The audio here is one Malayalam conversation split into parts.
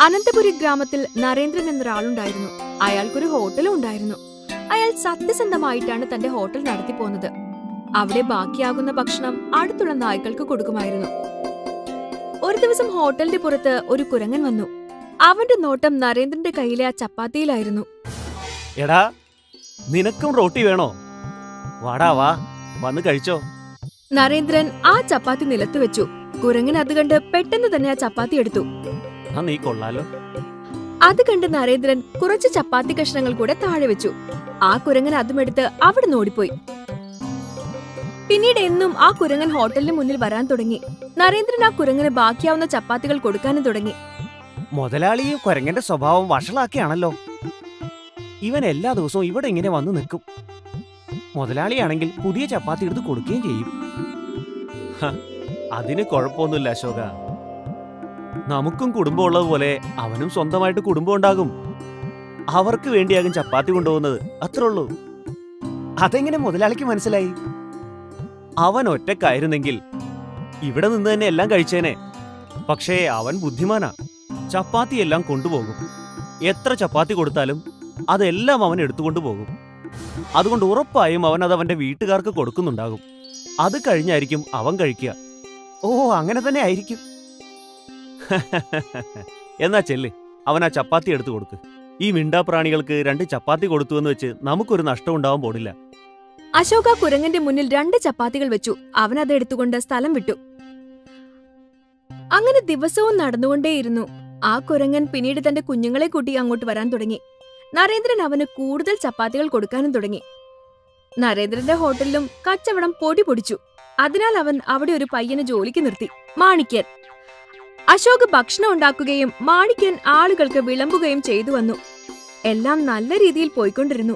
അനന്തപുരി ഗ്രാമത്തിൽ നരേന്ദ്രൻ എന്നൊരാളുണ്ടായിരുന്നു. അയാൾക്കൊരു ഹോട്ടലും ഉണ്ടായിരുന്നു. അയാൾ സത്യസന്ധമായിട്ടാണ് തന്റെ ഹോട്ടൽ നടത്തിപ്പോന്നത്. അവിടെ ബാക്കിയാകുന്ന ഭക്ഷണം അടുത്തുള്ള നായ്ക്കൾക്ക് കൊടുക്കുമായിരുന്നു. ഒരു ദിവസം ഹോട്ടലിന്റെ പുറത്ത് ഒരു കുരങ്ങൻ വന്നു. അവന്റെ നോട്ടം നരേന്ദ്രന്റെ കയ്യിലെ ആ ചപ്പാത്തിയിലായിരുന്നു. എടാ, നിനക്കും റോട്ടി വേണോ? വാടാ വാ, വന്ന് കഴിച്ചോ. നരേന്ദ്രൻ ആ ചപ്പാത്തി നിലത്ത് വെച്ചു. കുരങ്ങൻ അത് കണ്ട് പെട്ടെന്ന് തന്നെ ആ ചപ്പാത്തി എടുത്തു. നീ കൊള്ളാലോ. അത് കണ്ട് നരേന്ദ്രൻ കുറച്ച് ചപ്പാത്തി കഷ്ണങ്ങൾ കൂടെ താഴെ വെച്ചു. ആ കുരങ്ങൻ അതുമെടുത്ത് അവിടെ ഓടിപ്പോയി. പിന്നീട് എന്നും ആ കുരങ്ങൻ ഹോട്ടലിന് മുന്നിൽ വരാൻ തുടങ്ങി. നരേന്ദ്രൻ ആ കുരങ്ങന് ബാക്കിയാവുന്ന ചപ്പാത്തികൾ കൊടുക്കാനും തുടങ്ങി. മുതലാളിയെ കുരങ്ങന്റെ സ്വഭാവം വഷളാക്കിയാണല്ലോ. ഇവൻ എല്ലാ ദിവസവും ഇവിടെ ഇങ്ങനെ വന്നു നിൽക്കും. മുതലാളിയാണെങ്കിൽ പുതിയ ചപ്പാത്തി എടുത്ത് കൊടുക്കുകയും ചെയ്യും. അതിന് കുഴപ്പമൊന്നുമില്ല അശോക. നമുക്കും കുടുംബം ഉള്ളതുപോലെ അവനും സ്വന്തമായിട്ട് കുടുംബം ഉണ്ടാകും. അവർക്ക് വേണ്ടിയാകും ചപ്പാത്തി കൊണ്ടുപോകുന്നത്, അത്രേ ഉള്ളൂ. അതെങ്ങനെ മുതലാളിക്ക് മനസ്സിലായി? അവൻ ഒറ്റക്കായിരുന്നെങ്കിൽ ഇവിടെ നിന്ന് തന്നെ എല്ലാം കഴിച്ചേനെ. പക്ഷേ അവൻ ബുദ്ധിമാനാ. ചപ്പാത്തി എല്ലാം കൊണ്ടുപോകും. എത്ര ചപ്പാത്തി കൊടുത്താലും അതെല്ലാം അവൻ എടുത്തുകൊണ്ടു പോകും. അതുകൊണ്ട് ഉറപ്പായും അവൻ അത് അവന്റെ വീട്ടുകാർക്ക് കൊടുക്കുന്നുണ്ടാകും. അത് കഴിഞ്ഞായിരിക്കും അവൻ കഴിക്കുക. ഓ, അങ്ങനെ തന്നെ ആയിരിക്കും. എന്നാ ചെല്ല്, അവൻ ആ ചപ്പാത്തി എടുത്തു കൊടുക്ക്. ഈ മിണ്ടാപ്രാണികൾക്ക് 2 ചപ്പാത്തി കൊടുത്തുവെന്ന് വെച്ച് നമുക്കൊരു നഷ്ടം ഉണ്ടാവാൻ പോണില്ല. അശോക കുരങ്ങന്റെ മുന്നിൽ 2 ചപ്പാത്തികൾ വെച്ചു. അവൻ അത് എടുത്തുകൊണ്ട് സ്ഥലം വിട്ടു. അങ്ങനെ ദിവസവും നടന്നുകൊണ്ടേയിരുന്നു. ആ കുരങ്ങൻ പിന്നീട് തന്റെ കുഞ്ഞുങ്ങളെ കൂട്ടി അങ്ങോട്ട് വരാൻ തുടങ്ങി. നരേന്ദ്രൻ അവന് കൂടുതൽ ചപ്പാത്തികൾ കൊടുക്കാനും തുടങ്ങി. നരേന്ദ്രന്റെ ഹോട്ടലിലും കച്ചവടം പൊടി പൊടിച്ചു. അതിനാൽ അവൻ അവിടെ ഒരു പയ്യനെ ജോലിക്ക് നിർത്തി, മാണിക്യൻ. അശോക് ഭക്ഷണം ഉണ്ടാക്കുകയും മാണിക്യൻ ആളുകൾക്ക് വിളമ്പുകയും ചെയ്തു വന്നു. എല്ലാം നല്ല രീതിയിൽ പോയിക്കൊണ്ടിരുന്നു.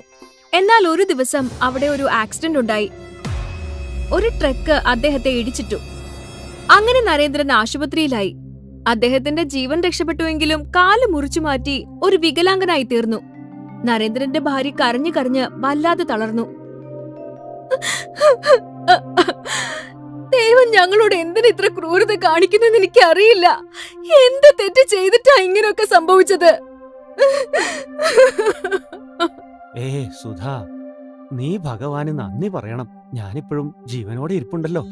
എന്നാൽ ഒരു ദിവസം അവിടെ ഒരു ആക്സിഡന്റ് ഉണ്ടായി. ഒരു ട്രക്ക് അദ്ദേഹത്തെ ഇടിച്ചിട്ടു. അങ്ങനെ നരേന്ദ്രൻ ആശുപത്രിയിലായി. അദ്ദേഹത്തിന്റെ ജീവൻ രക്ഷപ്പെട്ടുവെങ്കിലും കാല് മുറിച്ചു മാറ്റി ഒരു വികലാംഗനായി തീർന്നു. നരേന്ദ്രന്റെ ഭാര്യ കരഞ്ഞു കരഞ്ഞ് വല്ലാതെ തളർന്നു. ദൈവം ഞങ്ങളോട് എന്തിന് ഇത്ര ക്രൂരത കാണിക്കുന്നെന്ന് എനിക്ക് അറിയില്ല. എന്ത് തെറ്റ് ചെയ്തിട്ടാ ഇങ്ങനെയൊക്കെ സംഭവിച്ചത്? സുധാ, നീ ഭഗവാന് നന്ദി പറയണം. ഞാനിപ്പോഴും ജീവനോടെ ഇരിപ്പുണ്ടല്ലോ.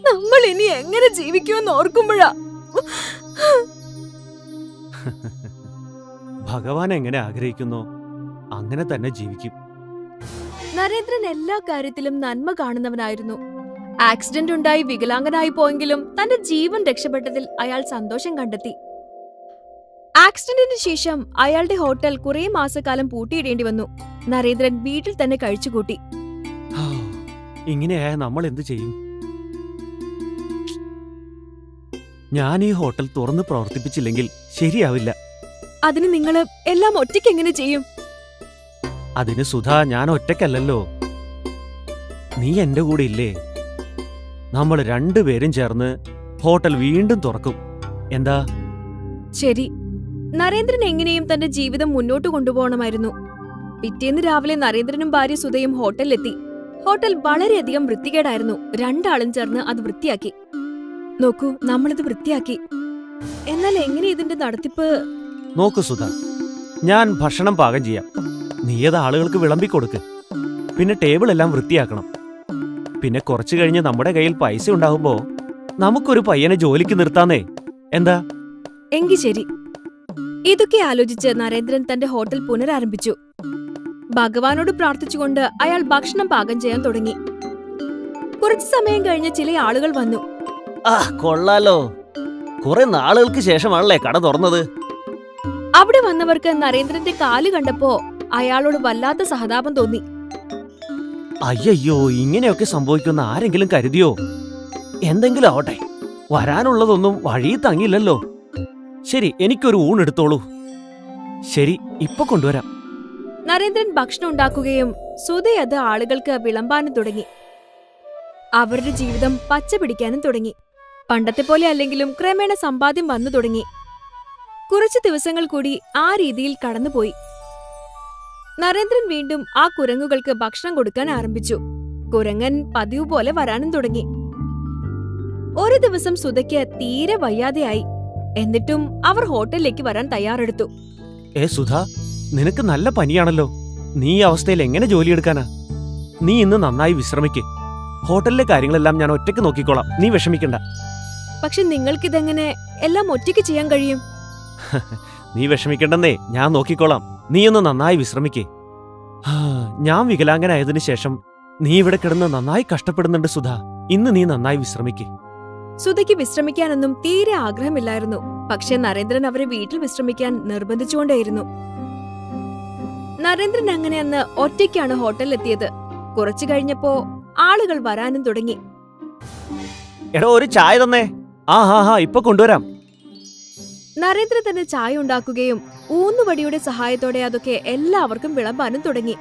നമ്മൾ ഇനി എങ്ങനെ ജീവിക്കുമെന്ന് ഓർക്കുമ്പോഴാ. ഭഗവാൻ എങ്ങനെ ആഗ്രഹിക്കുന്നോ അങ്ങനെ തന്നെ ജീവിക്കും. നരേന്ദ്രൻ എല്ലാ കാര്യത്തിലും നന്മ കാണുന്നവനായിരുന്നു. ആക്സിഡന്റ് ഉണ്ടായി വികലാംഗനായി പോയെങ്കിലും തന്റെ ജീവൻ രക്ഷപ്പെട്ടതിൽ അയാൾ സന്തോഷം കണ്ടെത്തി. ആക്സിഡന്റിന് ശേഷം അയാളുടെ ഹോട്ടൽ കുറെ മാസക്കാലം പൂട്ടിയിടേണ്ടി വന്നു. നരേന്ദ്രൻ വീട്ടിൽ തന്നെ കഴിച്ചുകൂട്ടി. ഇങ്ങനെയായ നമ്മൾ എന്തു ചെയ്യും? ഞാൻ ഈ ഹോട്ടൽ തുറന്ന് പ്രവർത്തിപ്പിച്ചില്ലെങ്കിൽ ശരിയാവില്ല. അതിന് നിങ്ങള് എല്ലാം ഒറ്റയ്ക്ക് എങ്ങനെ ചെയ്യും? അതിന് സുധാ, ഞാൻ ഒറ്റയ്ക്കല്ലല്ലോ. നീ എന്റെ കൂടെ ഇല്ലേ? നമ്മൾ 2 പേരും ചേർന്ന് ഹോട്ടൽ വീണ്ടും തുറക്കും. എന്താ? ശരി. നരേന്ദ്രൻ എങ്ങനെയും തന്റെ ജീവിതം മുന്നോട്ട് കൊണ്ടുപോകണമായിരുന്നു. പിറ്റേന്ന് രാവിലെ നരേന്ദ്രനും ഭാര്യ സുധയും ഹോട്ടലിലെത്തി. ഹോട്ടൽ വളരെയധികം വൃത്തികേടായിരുന്നു. 2 ആളും ചേർന്ന് അത് വൃത്തിയാക്കി. നോക്കൂ, നമ്മളിത് വൃത്തിയാക്കി. എന്നാൽ എങ്ങനെ ഇതിന്റെ നടത്തിപ്പ്? നോക്കൂ സുധ, ഞാൻ ഭക്ഷണം പാകം ചെയ്യാം. നീയത് ആളുകൾക്ക് വിളമ്പിക്കൊടുക്ക്. പിന്നെ ടേബിൾ എല്ലാം വൃത്തിയാക്കണം. പിന്നെ കുറച്ചു കഴിഞ്ഞ് നമ്മുടെ കയ്യിൽ പൈസ ഉണ്ടാകുമ്പോ നമുക്കൊരു പയ്യനെ ജോലിക്ക് നിർത്താന്നേ. എന്താ? എങ്കി ശരി. ഇതൊക്കെ ആലോചിച്ച് നരേന്ദ്രൻ തന്റെ ഹോട്ടൽ പുനരാരംഭിച്ചു. ഭഗവാനോട് പ്രാർത്ഥിച്ചുകൊണ്ട് അയാൾ ഭക്ഷണം പാകം ചെയ്യാൻ തുടങ്ങി. കുറച്ചു സമയം കഴിഞ്ഞ് ചില ആളുകൾ വന്നു. കൊള്ളാലോ, കുറെ നാളുകൾക്ക് ശേഷമാണല്ലേ കട തുറന്നത്. അവിടെ വന്നവർക്ക് നരേന്ദ്രന്റെ കാല് കണ്ടപ്പോ അയാളോട് വല്ലാത്ത സഹതാപം തോന്നി. അയ്യോ, ഇങ്ങനെയൊക്കെ സംഭവിക്കുന്ന ആരെങ്കിലും കരുതിയോ? എന്തെങ്കിലും ആവട്ടെ, വരാനുള്ളതൊന്നും വഴി തങ്ങില്ലല്ലോ. ശരി, എനിക്കൊരു ഊണെടുത്തോളൂ. ശരി, ഇപ്പൊ കൊണ്ടുവരാം. നരേന്ദ്രൻ ഭക്ഷണം ഉണ്ടാക്കുകയും സുധയത് ആളുകൾക്ക് വിളമ്പാനും തുടങ്ങി. അവരുടെ ജീവിതം പച്ച പിടിക്കാനും തുടങ്ങി. പണ്ടത്തെ പോലെ അല്ലെങ്കിലും ക്രമേണ സമ്പാദ്യം വന്നു തുടങ്ങി. കുറച്ചു ദിവസങ്ങൾ കൂടി ആ രീതിയിൽ കടന്നുപോയി. നരേന്ദ്രൻ വീണ്ടും ആ കുരങ്ങുകൾക്ക് ഭക്ഷണം കൊടുക്കാൻ ആരംഭിച്ചു. കുരങ്ങൻ പതിവ് പോലെ വരാനും തുടങ്ങി. ഒരു ദിവസം സുധയ്ക്ക് തീരെ വയ്യാതെയായി. എന്നിട്ടും അവർ ഹോട്ടലിലേക്ക് വരാൻ തയ്യാറെടുത്തു. സുധ, നിനക്ക് നല്ല പനിയാണല്ലോ. നീ ഈ അവസ്ഥയിൽ എങ്ങനെ ജോലിയെടുക്കാനാ? നീ ഇന്ന് നന്നായി വിശ്രമിക്ക്. ഹോട്ടലിലെ കാര്യങ്ങളെല്ലാം ഞാൻ ഒറ്റയ്ക്ക് നോക്കിക്കോളാം. നീ വിഷമിക്കണ്ട. പക്ഷെ നിങ്ങൾക്കിതെങ്ങനെ എല്ലാം ഒറ്റയ്ക്ക് ചെയ്യാൻ കഴിയും? നീ വിഷമിക്കണ്ടെന്നേ, ഞാൻ നോക്കിക്കോളാം. നീ ഒന്ന് നന്നായി വിശ്രമിക്കേ. ഞാൻ വികലാംഗനായതിനു ശേഷം നീ ഇവിടെ കിടന്ന് നന്നായി കഷ്ടപ്പെടുന്നുണ്ട് സുധ. ഇന്ന് നീ നന്നായി വിശ്രമിക്കേ. സുധയ്ക്ക് വിശ്രമിക്കാനൊന്നും തീരെ ആഗ്രഹമില്ലായിരുന്നു. പക്ഷെ നരേന്ദ്രൻ അവരെ വീട്ടിൽ വിശ്രമിക്കാൻ നിർബന്ധിച്ചുകൊണ്ടേയിരുന്നു. നരേന്ദ്രൻ അങ്ങനെ അന്ന് ഒറ്റയ്ക്കാണ് ഹോട്ടലിലെത്തിയത്. കുറച്ചു കഴിഞ്ഞപ്പോ ആളുകൾ വരാനും തുടങ്ങി. എടോ, ഒരു ചായ തന്നേ. ഇപ്പൊ കൊണ്ടുവരാം. നരേന്ദ്രൻ തന്നെ ചായ ഉണ്ടാക്കുകയും ഊന്നുവടിയുടെ സഹായത്തോടെ അതൊക്കെ എല്ലാവർക്കും വിളമ്പാനും തുടങ്ങി.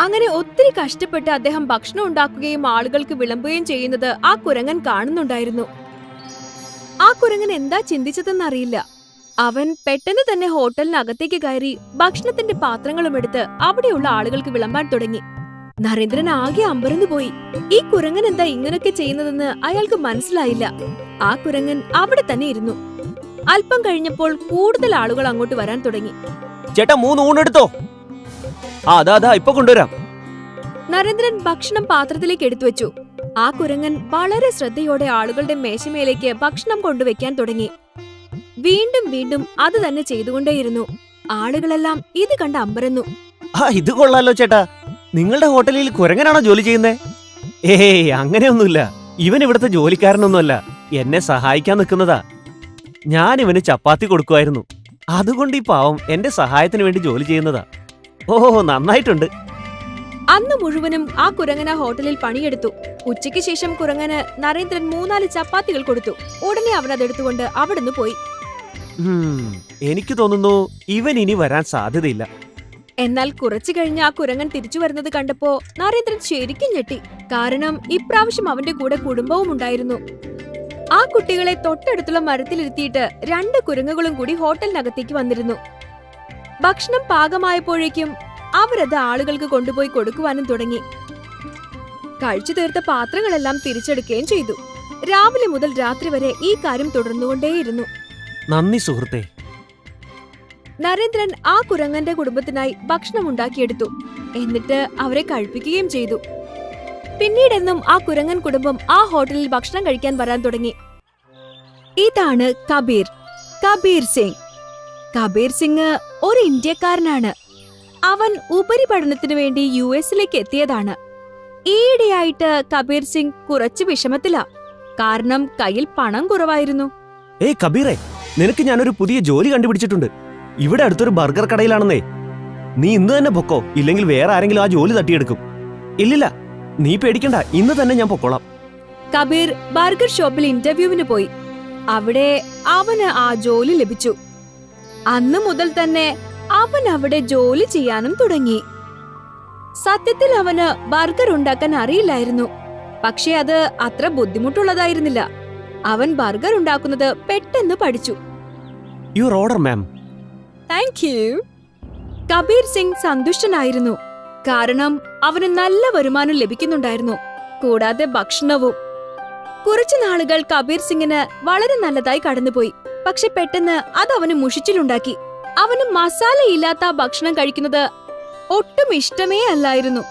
അങ്ങനെ ഒത്തിരി കഷ്ടപ്പെട്ട് അദ്ദേഹം ഭക്ഷണം ഉണ്ടാക്കുകയും ആളുകൾക്ക് വിളമ്പുകയും ചെയ്യുന്നത് ആ കുരങ്ങൻ കാണുന്നുണ്ടായിരുന്നു. ആ കുരങ്ങൻ എന്താ ചിന്തിച്ചതെന്നറിയില്ല. അവൻ പെട്ടെന്ന് തന്നെ ഹോട്ടലിനകത്തേക്ക് കയറി ഭക്ഷണത്തിന്റെ പാത്രങ്ങളും എടുത്ത് അവിടെയുള്ള ആളുകൾക്ക് വിളമ്പാൻ തുടങ്ങി. നരേന്ദ്രൻ ആകെ അമ്പരന്നു പോയി. ഈ കുരങ്ങൻ എന്താ ഇങ്ങനൊക്കെ ചെയ്യുന്നതെന്ന് അയാൾക്ക് മനസ്സിലായില്ല. ആ കുരങ്ങൻ അവിടെ തന്നെ ഇരുന്നു. അല്പം കഴിഞ്ഞപ്പോൾ കൂടുതൽ ആളുകൾ അങ്ങോട്ട് വരാൻ തുടങ്ങി. ചേട്ടാ, 3 ഊണെടുത്തോ? അതാ ഇപ്പൊ കൊണ്ടുവരാം. നരേന്ദ്രൻ ഭക്ഷണം പാത്രത്തിലേക്ക് എടുത്തു വെച്ചു. ആ കുരങ്ങൻ വളരെ ശ്രദ്ധയോടെ ആളുകളുടെ മേശമേലേക്ക് ഭക്ഷണം കൊണ്ടുവയ്ക്കാൻ തുടങ്ങി. വീണ്ടും വീണ്ടും അത് തന്നെ ചെയ്തുകൊണ്ടേയിരുന്നു. ആളുകളെല്ലാം ഇത് കണ്ട് അമ്പരന്നു. ഇത് കൊള്ളാലോ ചേട്ടാ. നിങ്ങളുടെ ഹോട്ടലിൽ കുരങ്ങനാണോ ജോലി ചെയ്യുന്നേ? അങ്ങനെയൊന്നുമില്ല. ഇവൻ ഇവിടുത്തെ ജോലിക്കാരനൊന്നുമല്ല. എന്നെ സഹായിക്കാൻ നിൽക്കുന്നതാ. ഞാൻ ഇവന് ചപ്പാത്തി കൊടുക്കുമായിരുന്നു. അതുകൊണ്ട് ഈ പാവം എന്റെ സഹായത്തിന് വേണ്ടി ജോലി ചെയ്യുന്നതാ. നന്നായിട്ടുണ്ട്. അന്ന് മുഴുവനും ആ കുരങ്ങൻ ആ ഹോട്ടലിൽ പണിയെടുത്തു. ഉച്ചയ്ക്ക് ശേഷം കുരങ്ങന് നരേന്ദ്രൻ 3-4 ചപ്പാത്തികൾ കൊടുത്തു. ഉടനെ അവൻ അതെടുത്തുകൊണ്ട് അവിടുന്ന് പോയി. എനിക്ക് തോന്നുന്നു ഇവൻ ഇനി വരാൻ സാധ്യതയില്ല. എന്നാൽ കുറച്ചു കഴിഞ്ഞ് ആ കുരങ്ങൻ തിരിച്ചു വരുന്നത് കണ്ടപ്പോ നരേന്ദ്രൻ ശരിക്കും ഞെട്ടി. കാരണം ഇപ്രാവശ്യം അവന്റെ കൂടെ കുടുംബവും ഉണ്ടായിരുന്നു. ആ കുട്ടികളെ തൊട്ടടുത്തുള്ള മരത്തിലിരുത്തിയിട്ട് 2 കുരങ്ങുകളും കൂടി ഹോട്ടലിനകത്തേക്ക് വന്നിരുന്നു. ഭക്ഷണം പാകമായപ്പോഴേക്കും അവരത് ആളുകൾക്ക് കൊണ്ടുപോയി കൊടുക്കുവാനും തുടങ്ങി. കഴിച്ചു തീർത്ത പാത്രങ്ങളെല്ലാം തിരിച്ചെടുക്കുകയും ചെയ്തു. രാവിലെ മുതൽ രാത്രി വരെ ഈ കാര്യം തുടർന്നുകൊണ്ടേയിരുന്നു. നന്ദി സുഹൃത്തേ. നരേന്ദ്രൻ ആ കുരങ്ങന്റെ കുടുംബത്തിനായി ഭക്ഷണം ഉണ്ടാക്കിയെടുത്തു. എന്നിട്ട് അവരെ കഴിപ്പിക്കുകയും ചെയ്തു. പിന്നീടെന്നും ആ കുരങ്ങൻ കുടുംബം ആ ഹോട്ടലിൽ ഭക്ഷണം കഴിക്കാൻ വരാൻ തുടങ്ങി. ഇതാണ് കബീർ സിംഗ്. കബീർ സിംഗ് ഒരു ഇന്ത്യക്കാരനാണ്. അവൻ ഉപരിപഠനത്തിനു വേണ്ടി US-ലേക്ക് എത്തിയതാണ്. ഈയിടെയായിട്ട് കബീർ സിംഗ് കുറച്ച് വിഷമത്തിലാ. കാരണം കയ്യിൽ പണം കുറവായിരുന്നു. കബീറേ, നിനക്ക് ഞാനൊരു പുതിയ ജോലി കണ്ടുപിടിച്ചിട്ടുണ്ട്. ഇവിടെ അടുത്തൊരു ബർഗർ കടയിലാണെന്നേ. നീ ഇന്ന് തന്നെ പൊക്കോ, ഇല്ലെങ്കിൽ വേറെ ആരെങ്കിലും ആ ജോലി തട്ടിയെടുക്കും. ഇല്ലില്ല, നീ പേടിക്കണ്ട, ഇന്ന് തന്നെ ഞാൻ പൊക്കോളാം. കബീർ ബർഗർ ഷോപ്പിൽ ഇന്റർവ്യൂവിന് പോയി. അവിടെ അവന് ആ ജോലി ലഭിച്ചു. അന്ന് മുതൽ തന്നെ അവൻ അവിടെ ജോലി ചെയ്യാനും തുടങ്ങി. സത്യത്തിൽ അവന് ബർഗർ ഉണ്ടാക്കാൻ അറിയില്ലായിരുന്നു. പക്ഷെ അത് അത്ര ബുദ്ധിമുട്ടുള്ളതായിരുന്നില്ല. അവൻ ബർഗർ ഉണ്ടാക്കുന്നത് പെട്ടെന്ന് പഠിച്ചു. Your order ma'am. Thank you. Kabir Singh സന്തുഷ്ടനായിരുന്നു. കാരണം അവന് നല്ല വരുമാനം ലഭിക്കുന്നുണ്ടായിരുന്നു. കൂടാതെ ഭക്ഷണവും. കുറച്ചു നാളുകൾ കബീർ സിംഗിന് വളരെ നല്ലതായി കടന്നുപോയി. പക്ഷെ പെട്ടെന്ന് അത് അവന് മുഷിച്ചിലുണ്ടാക്കി. അവന് മസാലയില്ലാത്ത ഭക്ഷണം കഴിക്കുന്നത് ഒട്ടും ഇഷ്ടമേ അല്ലായിരുന്നു.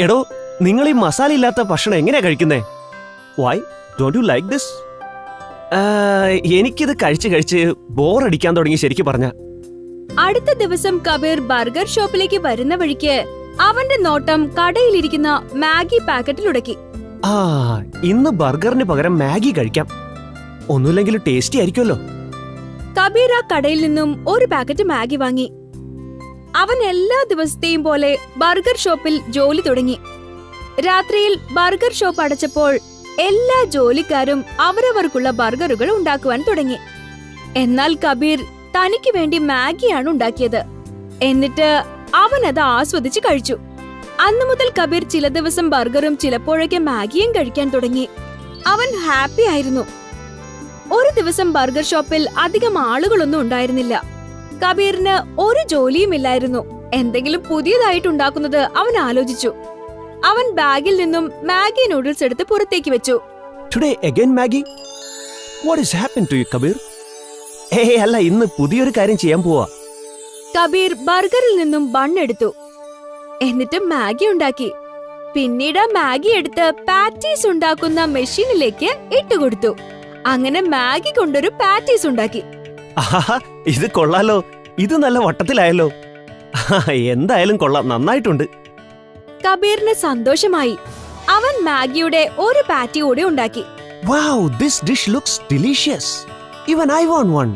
എടോ, നിങ്ങൾ ഈ മസാല ഇല്ലാത്ത ഭക്ഷണം എങ്ങനെയാ കഴിക്കുന്നേ? Why don't you like this? എനിക്കിത് കഴിച്ച് ബോറടിക്കാൻ തുടങ്ങി ശരിക്കും പറഞ്ഞ. അടുത്ത ദിവസം കബീർ ബർഗർ ഷോപ്പിലേക്ക് വരുന്ന വഴിക്ക് അവന്റെ നോട്ടം കടയിലിരിക്കുന്ന മാഗി പാക്കറ്റിലുടക്കി. ഇന്ന് ബർഗറിന് പകരം മാഗി കഴിക്കാം. ഒന്നുമില്ലെങ്കിലും ടേസ്റ്റി ആയിരിക്കുമല്ലോ. കബീർ ആ കടയിൽ നിന്നും ഒരു പാക്കറ്റ് മാഗി വാങ്ങി. അവൻ എല്ലാ ദിവസത്തെയും പോലെ ബർഗർ ഷോപ്പിൽ ജോലി തുടങ്ങി. രാത്രിയിൽ ബർഗർ ഷോപ്പ് അടച്ചപ്പോൾ എല്ലാ ജോലിക്കാരും അവരവർക്കുള്ള ബർഗറുകൾ ഉണ്ടാക്കുവാൻ തുടങ്ങി. എന്നാൽ കബീർ തനിക്ക് വേണ്ടി മാഗിയാണ് ഉണ്ടാക്കിയത്. എന്നിട്ട് അവൻ അത് ആസ്വദിച്ച് കഴിച്ചു. അന്നു മുതൽ കബീർ ചില ദിവസം ബർഗറും ചിലപ്പോഴൊക്കെ മാഗിയും കഴിക്കാൻ തുടങ്ങി. അവൻ ഹാപ്പി ആയിരുന്നു. ഒരു ദിവസം ബർഗർ ഷോപ്പിൽ അധികം ആളുകളൊന്നും ഉണ്ടായിരുന്നില്ല. കബീറിന് ഒരു ജോലിയുമില്ലായിരുന്നു. എന്തെങ്കിലും പുതിയതായിട്ടുണ്ടാക്കുന്നത് അവൻ ആലോചിച്ചു. അവൻ ബാഗിൽ നിന്നും മാഗി നൂഡിൽസ് എടുത്ത് പുറത്തേക്ക് വെച്ചു. Today again Maggie? What is happened to you, Kabir? അല്ല, ഇന്ന് പുതിയൊരു കാര്യം ചെയ്യാൻ പോവാ. കബീർ ബർഗറിൽ നിന്നും ബൺ എടുത്തു. എന്നിട്ട് മാഗി ഉണ്ടാക്കി. പിന്നീട് മാഗി എടുത്ത് പാറ്റീസ് ഉണ്ടാക്കുന്ന മെഷീനിലേക്ക് ഇട്ടുകൊടുത്തു. അങ്ങനെ മാഗി കൊണ്ടൊരു പാറ്റീസ് ഉണ്ടാക്കി. ആഹാ, ഇത് കൊള്ളാലോ. ഇത് നല്ല വട്ടത്തിലായല്ലോ. എന്തായാലും കൊള്ളാം, നന്നായിട്ടുണ്ട്. കബീറിന് സന്തോഷമായി. അവൻ മാഗിയുടെ ഒരു പാറ്റി കൂടി ഉണ്ടാക്കി. Wow, this dish looks delicious. Even I want one.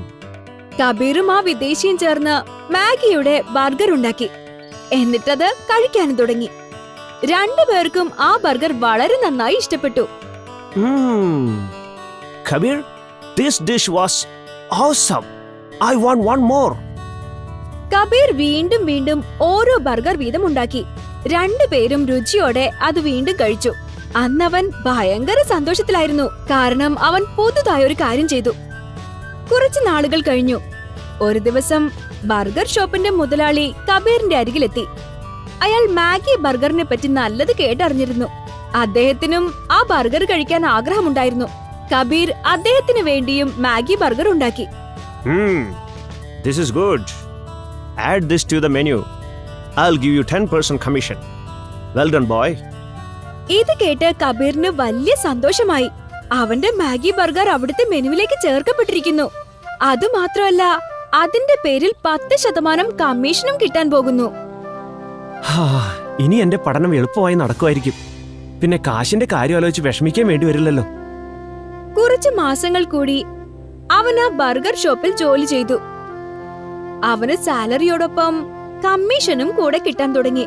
കബീറും ആ വിദേശിയും ചേർന്ന് മാഗിയുടെ ബർഗർ ഉണ്ടാക്കി. എന്നിട്ടത് കഴിക്കാനും തുടങ്ങി. രണ്ടുപേർക്കും ആ ബർഗർ വളരെ നന്നായി ഇഷ്ടപ്പെട്ടു. Kabir, this dish was awesome. I want one more. Kabir വീണ്ടും വീണ്ടും ഓരോ ബർഗർ വീതം ഉണ്ടാക്കി. രണ്ടുപേരും രുചിയോടെ അത് വീണ്ടും കഴിച്ചു. അന്നവൻ ഭയങ്കര സന്തോഷത്തിലായിരുന്നു. കാരണം അവൻ പുതുതായി ഒരു കാര്യം ചെയ്തു. കുറച്ചു നാളുകൾ കഴിഞ്ഞു. ഒരു ദിവസം ബർഗർ ഷോപ്പിന്റെ മുതലാളി കബീറിന്റെ അരികിലെത്തി. അയാൾ മാഗി ബർഗറിനെ പറ്റി നല്ലത് കേട്ടറിഞ്ഞിരുന്നു. അദ്ദേഹത്തിനും ആ ബർഗർ കഴിക്കാൻ ആഗ്രഹമുണ്ടായിരുന്നു. കബീർ അദ്ദേഹത്തിന് വേണ്ടിയും മാഗി ബർഗർ ഉണ്ടാക്കി. This is good. Add this to the menu. I'll give you 10% commission. Well done, boy. ഇത് കേട്ട് കബീറിന് വലിയ സന്തോഷമായി. അവന്റെ മാഗി ബർഗർ അവിടുത്തെ മെനുവിലേക്ക് ചേർക്കപ്പെട്ടിരിക്കുന്നു. അതുമാത്രമല്ല, അതിന്റെ പേരിൽ 10% കമ്മീഷനും കിട്ടാൻ പോകുന്നു. ഇനി എന്റെ പഠനം എളുപ്പമായി നടക്കുമായിരിക്കും. പിന്നെ കാശിന്റെ കാര്യം ആലോചിച്ച് വിഷമിക്കാൻ വേണ്ടി വരില്ലല്ലോ. കുറച്ച് മാസങ്ങൾ കൂടി അവൻ ആ ബർഗർ ഷോപ്പിൽ ജോലി ചെയ്തു. അവന് സാലറിയോടൊപ്പം കമ്മീഷനും കൂടെ കിട്ടാൻ തുടങ്ങി.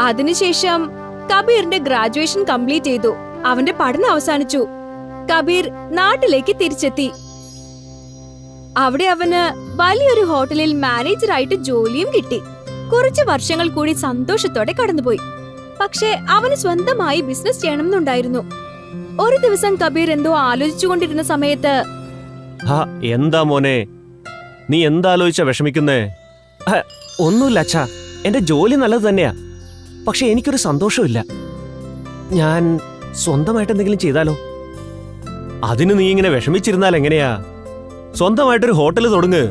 അതിനുശേഷം കബീറിന്റെ ഗ്രാജുവേഷൻ കംപ്ലീറ്റ് ചെയ്തു. അവന്റെ പഠനം അവസാനിച്ചു. കബീർ നാട്ടിലേക്ക് തിരിച്ചെത്തി. അവിടെ അവന് വലിയൊരു ഹോട്ടലിൽ മാനേജറായിട്ട് ജോലിയും കിട്ടി. കുറച്ച് വർഷങ്ങൾ കൂടി സന്തോഷത്തോടെ കടന്നുപോയി. പക്ഷേ അവന് സ്വന്തമായി ബിസിനസ് ചെയ്യണമെന്നുണ്ടായിരുന്നു. ഒരു ദിവസം കബീർ എന്തോ ആലോചിച്ചുകൊണ്ടിരുന്ന സമയത്ത്, എന്താ മോനെ, നീ എന്താലോചിച്ചാ വിഷമിക്കുന്നേ? ഒന്നുമില്ല അച്ഛാ, എന്റെ ജോലി നല്ലത് തന്നെയാ. പക്ഷെ എനിക്കൊരു സന്തോഷമില്ല. ഞാൻ സ്വന്തമായിട്ട് എന്തെങ്കിലും ചെയ്താലോ? അതിന് നീ ഇങ്ങനെ വിഷമിച്ചിരുന്നാൽ എങ്ങനെയാ? സ്വന്തമായിട്ടൊരു ഹോട്ടൽ തുടങ്ങ്.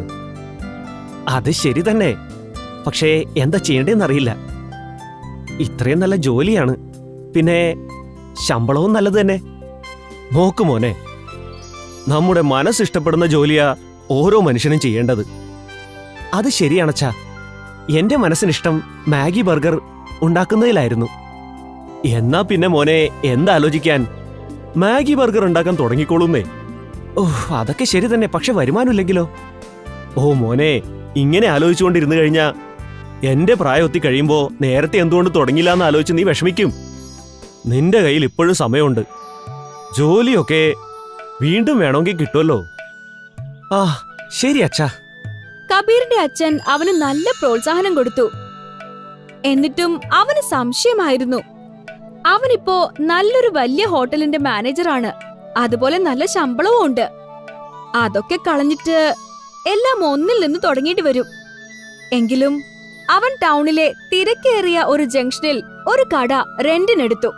അത് ശരി തന്നെ, പക്ഷേ എന്താ ചെയ്യേണ്ടതെന്നറിയില്ല. ഇത്രയും നല്ല ജോലിയാണ്, പിന്നെ ശമ്പളവും നല്ലത് തന്നെ. നോക്കു മോനെ, നമ്മുടെ മനസ്സിഷ്ടപ്പെടുന്ന ജോലിയാ ഓരോ മനുഷ്യനും ചെയ്യേണ്ടത്. അത് ശരിയാണച്ചാ. എന്റെ മനസ്സിനിഷ്ടം മാഗി ബർഗർ ഉണ്ടാക്കുന്നതിലായിരുന്നു. എന്നാ പിന്നെ മോനെ എന്താലോചിക്കാൻ, മാഗി ബർഗർ ഉണ്ടാക്കാൻ തുടങ്ങിക്കോളൂന്നേ. അതൊക്കെ ശരി തന്നെ, പക്ഷെ വരുമാനമില്ലെങ്കിലോ? മോനെ, ഇങ്ങനെ ആലോചിച്ചുകൊണ്ടിരുന്നു കഴിഞ്ഞാ എന്റെ പ്രായമെത്തി കഴിയുമ്പോ നേരത്തെ എന്തുകൊണ്ട് തുടങ്ങില്ല എന്ന് ആലോചിച്ച് നീ വിഷമിക്കും. നിന്റെ കയ്യിൽ ഇപ്പോഴും സമയമുണ്ട്. ജോലിയൊക്കെ വീണ്ടും വേണമെങ്കിൽ കിട്ടുമല്ലോ. ശരി അച്ഛാ. കബീറിന്റെ അച്ഛൻ അവന് നല്ല പ്രോത്സാഹനം കൊടുത്തു. എന്നിട്ടും അവന് സംശയമായിരുന്നു. അവനിപ്പോ നല്ലൊരു വലിയ ഹോട്ടലിന്റെ മാനേജറാണ്. അതുപോലെ നല്ല ശമ്പളവും ഉണ്ട്. അതൊക്കെ കളഞ്ഞിട്ട് എല്ലാം ഒന്നിൽ നിന്ന് തുടങ്ങിയിട്ട് വരും. എങ്കിലും അവൻ ടൗണിലെ തിരക്കേറിയ ഒരു ജംഗ്ഷനിൽ ഒരു കട റെന്റിനെടുത്തു.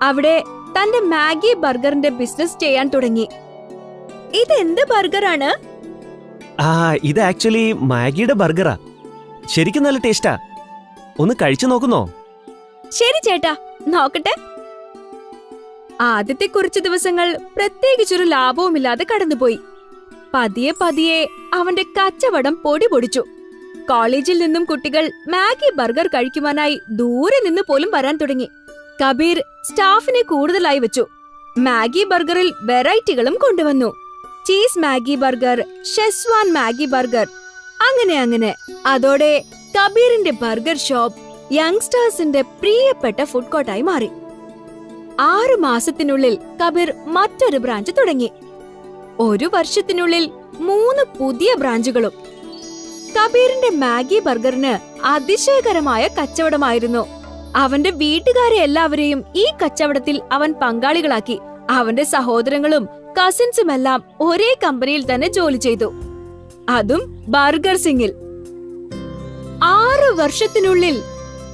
അവിടെ തന്റെ മാഗി ബർഗറിന്റെ ബിസിനസ് ചെയ്യാൻ തുടങ്ങി. ഇതെന്ത് ബർഗറാണ്? ഇത് ആക്ച്വലി മാഗിയുടെ ബർഗറാ. ശരിക്കും നല്ല ടേസ്റ്റാ. ഒന്ന് കഴിച്ചു നോക്കുന്നോ? ശരി ചേട്ടാ, നോക്കട്ടെ. ആദ്യത്തെ കുറച്ചു ദിവസങ്ങൾ പ്രത്യേകിച്ചൊരു ലാഭവുമില്ലാതെ കടന്നുപോയി. പതിയെ പതിയെ അവന്റെ കച്ചവടം പൊടി പൊടിച്ചു. കോളേജിൽ നിന്നും കുട്ടികൾ മാഗി ബർഗർ കഴിക്കുവാനായി ദൂരെ നിന്ന് പോലും വരാൻ തുടങ്ങി. കബീർ സ്റ്റാഫിനെ കൂടുതലായി വെച്ചു. മാഗി ബർഗറിൽ വെറൈറ്റികളും കൊണ്ടുവന്നു. Cheese Maggi burger, schezwan Maggi burger, അങ്ങനെ. അതോടെ കബീറിന്റെ ബർഗർ ഷോപ്പ് യങ്സ്റ്റേഴ്സിന്റെ പ്രിയപ്പെട്ട ഫുഡ് കോർട്ടായി മാറി. 6 മാസത്തിനുള്ളിൽ കബീർ മറ്റൊരു ബ്രാഞ്ച് തുടങ്ങി. 1 വർഷത്തിനുള്ളിൽ 3 പുതിയ ബ്രാഞ്ചുകളും. കബീറിന്റെ മാഗി ബർഗറിന് അതിശയകരമായ കച്ചവടമായിരുന്നു. അവന്റെ വീട്ടുകാരെ എല്ലാവരെയും ഈ കച്ചവടത്തിൽ അവൻ പങ്കാളികളാക്കി. അവന്റെ സഹോദരങ്ങളും കസിൻസുമെല്ലാം ഒരേ കമ്പനിയിൽ തന്നെ ജോലി ചെയ്തു, അതും ബർഗർ സിംഗിൽ. 6 വർഷത്തിനുള്ളിൽ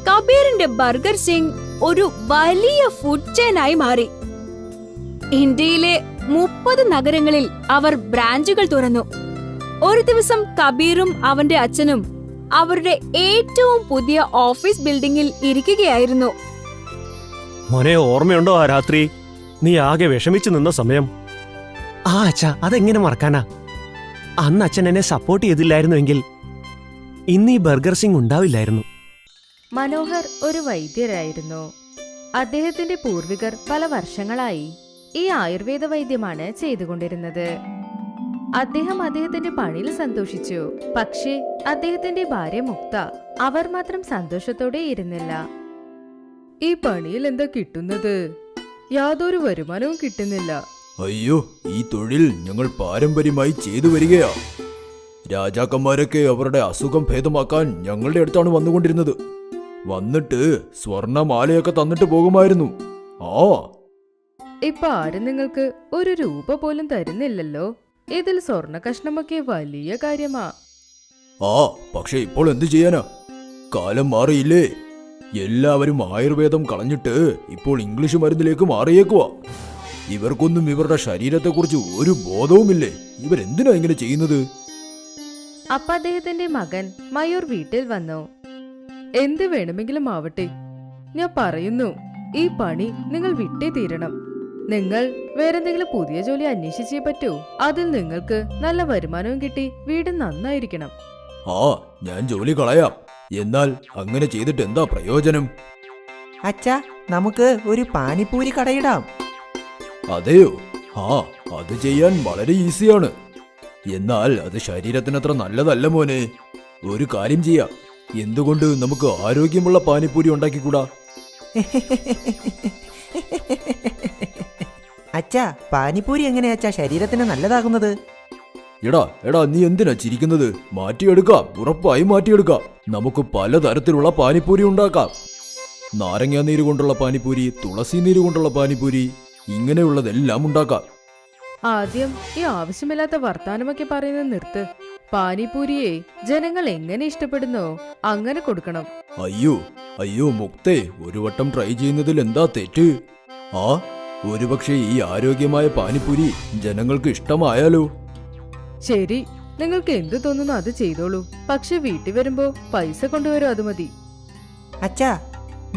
കബീറിന്റെ ബർഗർ സിംഗ് ഒരു വലിയ ഫുഡ് ചെയിനായി മാറി. ഇന്ത്യയിലെ 30 നഗരങ്ങളിൽ അവർ ബ്രാഞ്ചുകൾ തുറന്നു. ഒരു ദിവസം കബീറും അവന്റെ അച്ഛനും അവരുടെ ഏറ്റവും പുതിയ ഓഫീസ് ബിൽഡിംഗിൽ ഇരിക്കുകയായിരുന്നു. മോനെ, ഓർമ്മയുണ്ടോ ആ രാത്രി നീ ആകെ വിഷമിച്ചു നിന്ന സമയം? ആ അച്ഛാ, അതെങ്ങനെ മറക്കാനാ? അന്ന് അച്ഛൻ എന്നെ സപ്പോർട്ട് ചെയ്തില്ലായിരുന്നുവെങ്കിൽ ഇന്ന് ഈ ബർഗർ സിംഗ് ഉണ്ടാവില്ലായിരുന്നു. മനോഹർ ഒരു വൈദ്യരായിരുന്നു. അദ്ദേഹത്തിന്റെ പൂർവികർ പല വർഷങ്ങളായി ഈ ആയുർവേദ വൈദ്യമാണ് ചെയ്തുകൊണ്ടിരുന്നത്. അദ്ദേഹം അദ്ദേഹത്തിന്റെ പണിയിൽ സന്തോഷിച്ചു. പക്ഷേ അദ്ദേഹത്തിന്റെ ഭാര്യ മുക്ത, അവർ മാത്രം സന്തോഷത്തോടെ ഇരുന്നില്ല. ഈ പണിയിൽ എന്താ കിട്ടുന്നത്? യാതൊരു വരുമാനവും കിട്ടുന്നില്ല. അയ്യോ, ഈ തൊഴിൽ ഞങ്ങൾ പാരമ്പര്യമായി ചെയ്തു വരികയാ. രാജാക്കന്മാരൊക്കെ അവരുടെ അസുഖം ഭേദമാക്കാൻ ഞങ്ങളുടെ അടുത്താണ് വന്നുകൊണ്ടിരുന്നത്. വന്നിട്ട് സ്വർണമാലയൊക്കെ തന്നിട്ട് പോകുമായിരുന്നു. ആ, ഇപ്പൊ ആരും നിങ്ങൾക്ക് ഒരു രൂപ പോലും തരുന്നില്ലല്ലോ. ഇതിൽ സ്വർണ്ണ കഷ്ണമൊക്കെ വലിയ കാര്യമാ. പക്ഷെ ഇപ്പോൾ എന്തു ചെയ്യാനാ? കാലം മാറിയില്ലേ? എല്ലാവരും ആയുർവേദം കളഞ്ഞിട്ട് ഇപ്പോൾ ഇംഗ്ലീഷ് മരുന്നിലേക്ക് മാറിയേക്കുവാ. ഇവർക്കൊന്നും ഇവരുടെ ശരീരത്തെക്കുറിച്ച് ഒരു ബോധവുമില്ലേ? ഇവരെന്തിനാ ഇങ്ങനെ ചെയ്യുന്നത്? അപ്പൊ അദ്ദേഹത്തിന്റെ മകൻ മയൂർ വീട്ടിൽ വന്നു. എന്ത് വേണമെങ്കിലും ആവട്ടെ, ഞാൻ പറയുന്നു, ഈ പണി നിങ്ങൾ വിട്ടേ തീരണം. നിങ്ങൾ വേറെന്തെങ്കിലും പുതിയ ജോലി അന്വേഷിച്ചേ പറ്റൂ. അതിൽ നിങ്ങൾക്ക് നല്ല വരുമാനവും കിട്ടി വീടും നന്നായിരിക്കണം. ഞാൻ ജോലി കളയാം. എന്നാൽ അങ്ങനെ ചെയ്തിട്ട് എന്താ പ്രയോജനം? അച്ഛാ, നമുക്ക് ഒരു പാനിപ്പൂരി കടയിടാം. അതെയോ? അത് ചെയ്യാൻ വളരെ ഈസിയാണ്. എന്നാൽ അത് ശരീരത്തിനത്ര നല്ലതല്ല മോനെ. ഒരു കാര്യം ചെയ്യാം. എന്തുകൊണ്ട് നമുക്ക് ആരോഗ്യമുള്ള പാനിപ്പൂരി ഉണ്ടാക്കിക്കൂടാ? അച്ഛാ, പാനിപ്പൂരി എങ്ങനെയാ അച്ഛാ ശരീരത്തിന് നല്ലതാകുന്നത്? എടാ നീ എന്തിനാ ചിരിക്കുന്നത്? മാറ്റിയെടുക്കാം, ഉറപ്പായും മാറ്റിയെടുക്കാം. നമുക്ക് പലതരത്തിലുള്ള പാനിപ്പൂരി ഉണ്ടാക്കാം. നാരങ്ങാ നീര് കൊണ്ടുള്ള പാനിപ്പൂരി, തുളസി നീര് കൊണ്ടുള്ള പാനിപ്പൂരി, ഇങ്ങനെയുള്ളതെല്ലാം ഉണ്ടാക്കാം. ആദ്യം ഈ ആവശ്യമില്ലാത്ത വർത്താനമൊക്കെ പറയുന്നത് നിർത്ത്. പാനിപൂരിയെ ജനങ്ങൾ എങ്ങനെ ഇഷ്ടപ്പെടുന്നോ അങ്ങനെ കൊടുക്കണം. അയ്യോ മുക്തേ, ഒരു വട്ടം ട്രൈ ചെയ്യുന്നതിൽ എന്താ തെറ്റ്? ഒരുപക്ഷെ ഈ ആരോഗ്യമായ പാനിപ്പൂരി ജനങ്ങൾക്ക് ഇഷ്ടമായാലോ? ശരി, നിങ്ങൾക്ക് എന്ത് തോന്നുന്നു അത് ചെയ്തോളൂ. പക്ഷെ വീട്ടിൽ വരുമ്പോ പൈസ കൊണ്ടുവരും, അത് മതി. അച്ഛാ,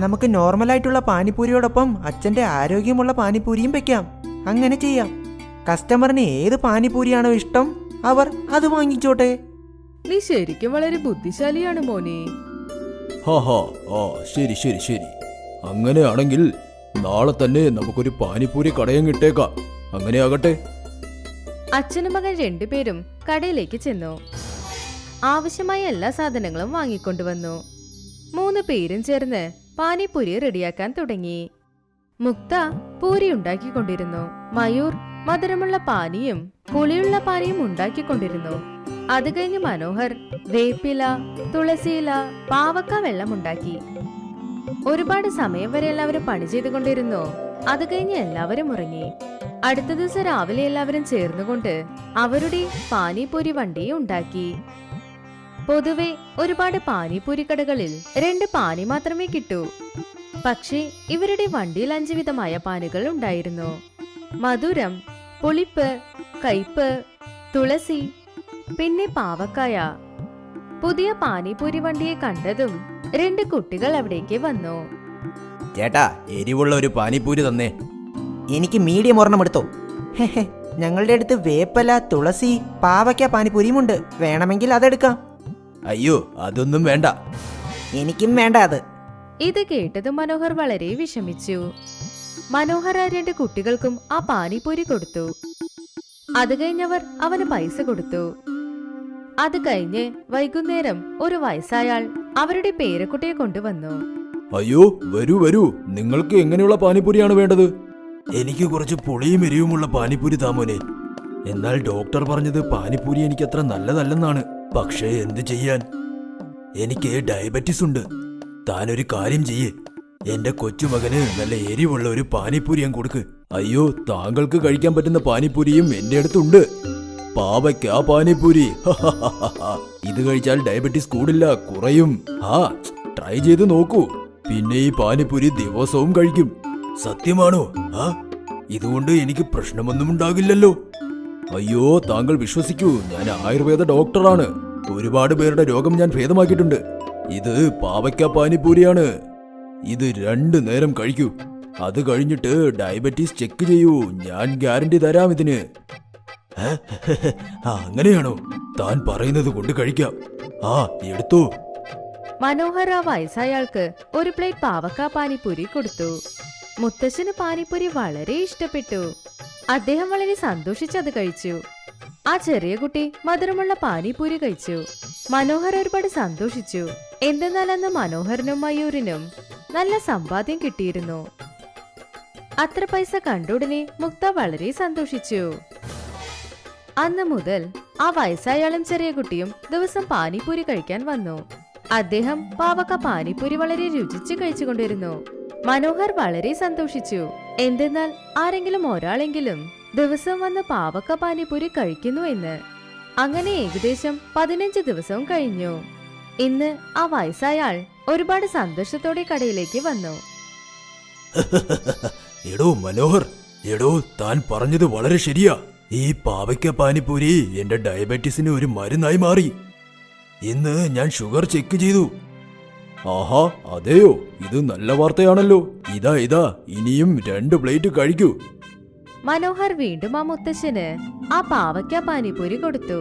നമുക്ക് നോർമലായിട്ടുള്ള പാനിപ്പൂരിയോടൊപ്പം അച്ഛന്റെ ആരോഗ്യമുള്ള പാനിപ്പൂരിയും വെക്കാം. അങ്ങനെ ചെയ്യാം. കസ്റ്റമറിന് ഏത് പാനിപ്പൂരിയാണോ ഇഷ്ടം അവർ അത് വാങ്ങിച്ചോട്ടെ. നീ ശരിക്കും വളരെ ബുദ്ധിശാലിയാണ് മോനെ. ശരി. അങ്ങനെയാണെങ്കിൽ നാളെ തന്നെ നമുക്കൊരു പാനിപ്പൂരി കടയും കിട്ടേക്കാം. അങ്ങനെ ആകട്ടെ. അച്ഛനും മകൻ രണ്ടുപേരും കടയിലേക്ക് ചെന്നു. ആവശ്യമായ എല്ലാ സാധനങ്ങളും വാങ്ങിക്കൊണ്ടുവന്നു. 3 പേരും ചേർന്ന് പാനിപ്പൂരി റെഡിയാക്കാൻ തുടങ്ങി. മുക്ത പൂരി ഉണ്ടാക്കിക്കൊണ്ടിരുന്നു. മയൂർ മധുരമുള്ള പാനിയും പുളിയുള്ള പാനിയും ഉണ്ടാക്കിക്കൊണ്ടിരുന്നു. അത് കഴിഞ്ഞ് മനോഹർ വേപ്പില, തുളസിയില, പാവക്ക വെള്ളം ഉണ്ടാക്കി. ഒരുപാട് സമയം വരെ എല്ലാവരും പണി ചെയ്തുകൊണ്ടിരുന്നു. അത് കഴിഞ്ഞ് എല്ലാവരും ഉറങ്ങി. അടുത്ത ദിവസം രാവിലെ എല്ലാവരും ചേർന്നുകൊണ്ട് അവരുടെ പാനിപൂരി വണ്ടി ഉണ്ടാക്കി. പൊതുവെ ഒരുപാട് പാനിപൂരി കടകളിൽ 2 പാനി മാത്രമേ കിട്ടൂ. പക്ഷേ ഇവരുടെ വണ്ടിയിൽ 5 വിധമായ പാനുകൾ ഉണ്ടായിരുന്നു. മധുരം, പുളിപ്പ്, കയ്പ്, തുളസി, പിന്നെ പാവക്കായ. പുതിയ പാനിപൂരി വണ്ടിയെ കണ്ടതും 2 കുട്ടികൾ അവിടേക്ക് വന്നു. ചേട്ടാ, എരിവുള്ള ഒരു പാനിപ്പൂരി തന്നേ. എനിക്ക് മീഡിയം ഒരെണ്ണം എടുത്തോ. ഞങ്ങളുടെ അടുത്ത് വേപ്പല, തുളസി, പാവയ്ക്ക പാനിപ്പൂരിയും ഉണ്ട്. വേണമെങ്കിൽ അതെടുക്കാം. അയ്യോ, അതൊന്നും വേണ്ട. എനിക്കും വേണ്ട അത്. ഇത് കേട്ടതും മനോഹർ വളരെ വിഷമിച്ചു. മനോഹർ ആ 2 കുട്ടികൾക്കും ആ പാനിപ്പൂരി കൊടുത്തു. അത് കഴിഞ്ഞവർ അവന് പൈസ കൊടുത്തു. അത് കഴിഞ്ഞ് വൈകുന്നേരം ഒരു വയസ്സായാൾ അവരുടെ പേരക്കുട്ടിയെ കൊണ്ടുവന്നു. അയ്യോ, വരൂ. നിങ്ങൾക്ക് എങ്ങനെയുള്ള പാനിപ്പൂരിയാണ് വേണ്ടത്? എനിക്ക് കുറച്ച് പുളിയും എരിവുമുള്ള പാനിപ്പൂരി താമോനെ. എന്നാൽ ഡോക്ടർ പറഞ്ഞത് പാനിപ്പൂരി എനിക്ക് അത്ര നല്ലതല്ലെന്നാണ്. പക്ഷേ എന്ത് ചെയ്യാൻ, എനിക്ക് ഡയബറ്റിസ് ഉണ്ട്. താനൊരു കാര്യം ചെയ്യേ, എന്റെ കൊച്ചുമകന് നല്ല എരിവുള്ള ഒരു പാനിപ്പൂരി ഞാൻ കൊടുക്ക്. അയ്യോ, താങ്കൾക്ക് കഴിക്കാൻ പറ്റുന്ന പാനിപ്പൂരിയും എന്റെ അടുത്തുണ്ട്. പാവയ്ക്ക പാനിപ്പൂരി. ഇത് കഴിച്ചാൽ ഡയബറ്റിസ് കൂടില്ല, കുറയും. ട്രൈ ചെയ്ത് നോക്കൂ. പിന്നെ ഈ പാനിപ്പൂരി ദിവസവും കഴിക്കും. സത്യമാണോ? ഇതുകൊണ്ട് എനിക്ക് പ്രശ്നമൊന്നും ഉണ്ടാകില്ലല്ലോ. അയ്യോ താങ്കൾ വിശ്വസിക്കൂ, ഞാൻ ആയുർവേദ ഡോക്ടറാണ്. ഒരുപാട് പേരുടെ രോഗം ഞാൻ ഭേദമാക്കിയിട്ടുണ്ട്. ഇത് പാവയ്ക്ക പാനിപ്പൂരിയാണ്. ഇത് 2 നേരം കഴിക്കൂ. അത് കഴിഞ്ഞിട്ട് ഡയബറ്റീസ് ചെക്ക് ചെയ്യൂ. ഞാൻ ഗ്യാരണ്ടി തരാം ഇതിന്. ഏ? അങ്ങനെയാണോ? താൻ പറയുന്നത് കൊണ്ട് കഴിക്കാം. ആ എടുത്തോ. മനോഹർ ആ വയസ്സായാൾക്ക് ഒരു പ്ലേറ്റ് പാവക്ക പാനിപ്പൂരി കൊടുത്തു. മുത്തശ്ശന് പാനിപ്പൂരി വളരെ ഇഷ്ടപ്പെട്ടു. അദ്ദേഹം വളരെ സന്തോഷിച്ചത് കഴിച്ചു. ആ ചെറിയ കുട്ടി മധുരമുള്ള പാനിപ്പൂരി കഴിച്ചു. മനോഹർ ഒരുപാട് സന്തോഷിച്ചു. എന്തെന്നാൽ അന്ന് മനോഹറിനും മയൂരിനും നല്ല സമ്പാദ്യം കിട്ടിയിരുന്നു. അത്ര പൈസ കണ്ടുടനെ മുക്ത വളരെ സന്തോഷിച്ചു. അന്ന് മുതൽ ആ വയസ്സായാളും ചെറിയ കുട്ടിയും ദിവസം പാനിപ്പൂരി കഴിക്കാൻ വന്നു. അദ്ദേഹം പാവക്ക പാനിപ്പൂരി വളരെ രുചിച്ച് കഴിച്ചുകൊണ്ടിരുന്നു. മനോഹർ വളരെ സന്തോഷിച്ചു. എന്തെന്നാൽ ആരെങ്കിലും ഒരാളെങ്കിലും ദിവസം വന്ന് പാവക്ക പാനിപ്പൂരി കഴിക്കുന്നു എന്ന്. അങ്ങനെ ഏകദേശം 15 ദിവസവും കഴിഞ്ഞു. ഇന്ന് ആ വയസ്സായാൾ ഒരുപാട് സന്തോഷത്തോടെ കടയിലേക്ക് വന്നു. എടോ മനോഹർ, എടോ താൻ പറഞ്ഞത് വളരെ ശരിയാ. ഈ പാവയ്ക്ക പാനിപ്പൂരി എന്റെ ഡയബറ്റീസിന് ഒരു മരുന്നായി മാറി. ഇന്ന് ഞാൻ ഷുഗർ ചെക്ക് ചെയ്തു. ആഹാ, അതെയോ? ഇത് നല്ല വാർത്തയാണല്ലോ. ഇതാ ഇനിയും 2 പ്ലേറ്റ് കഴിക്കൂ. മനോഹർ വീണ്ടും ആ മുത്തശ്ശന് ആ പാവയ്ക്ക പാനിപ്പൂരി കൊടുത്തു.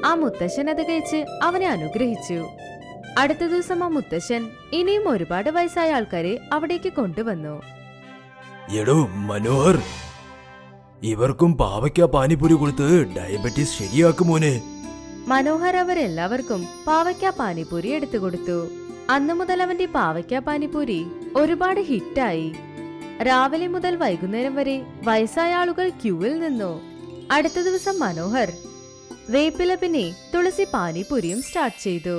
ആ മുത്തശ്ശൻ അത് കഴിച്ച് അവനെ അനുഗ്രഹിച്ചു. അടുത്ത ദിവസം ആ മുത്തശ്ശൻ ഇനിയും ഒരുപാട് വയസ്സായ ആൾക്കാരെ അവിടേക്ക് കൊണ്ടുവന്നു. എടോ മനോഹർ, ഇവർക്കും പാവയ്ക്ക പാനിപ്പൂരി കൊടുത്ത് ഡയബറ്റീസ് ശരിയാക്കുമോനെ. മനോഹർ അവരെല്ലാവർക്കും പാവയ്ക്ക പാനിപ്പൂരി എടുത്തു കൊടുത്തു. അന്നു മുതൽ അവന്റെ പാവയ്ക്ക പാനിപ്പൂരി ഒരുപാട് ഹിറ്റായി. രാവിലെ മുതൽ വൈകുന്നേരം വരെ വയസ്സായ ആളുകൾ ക്യൂവിൽ നിന്നു. അടുത്ത ദിവസം മനോഹർ വേപ്പില പിന്നെ തുളസി പാനിപ്പൂരിയും സ്റ്റാർട്ട് ചെയ്തു.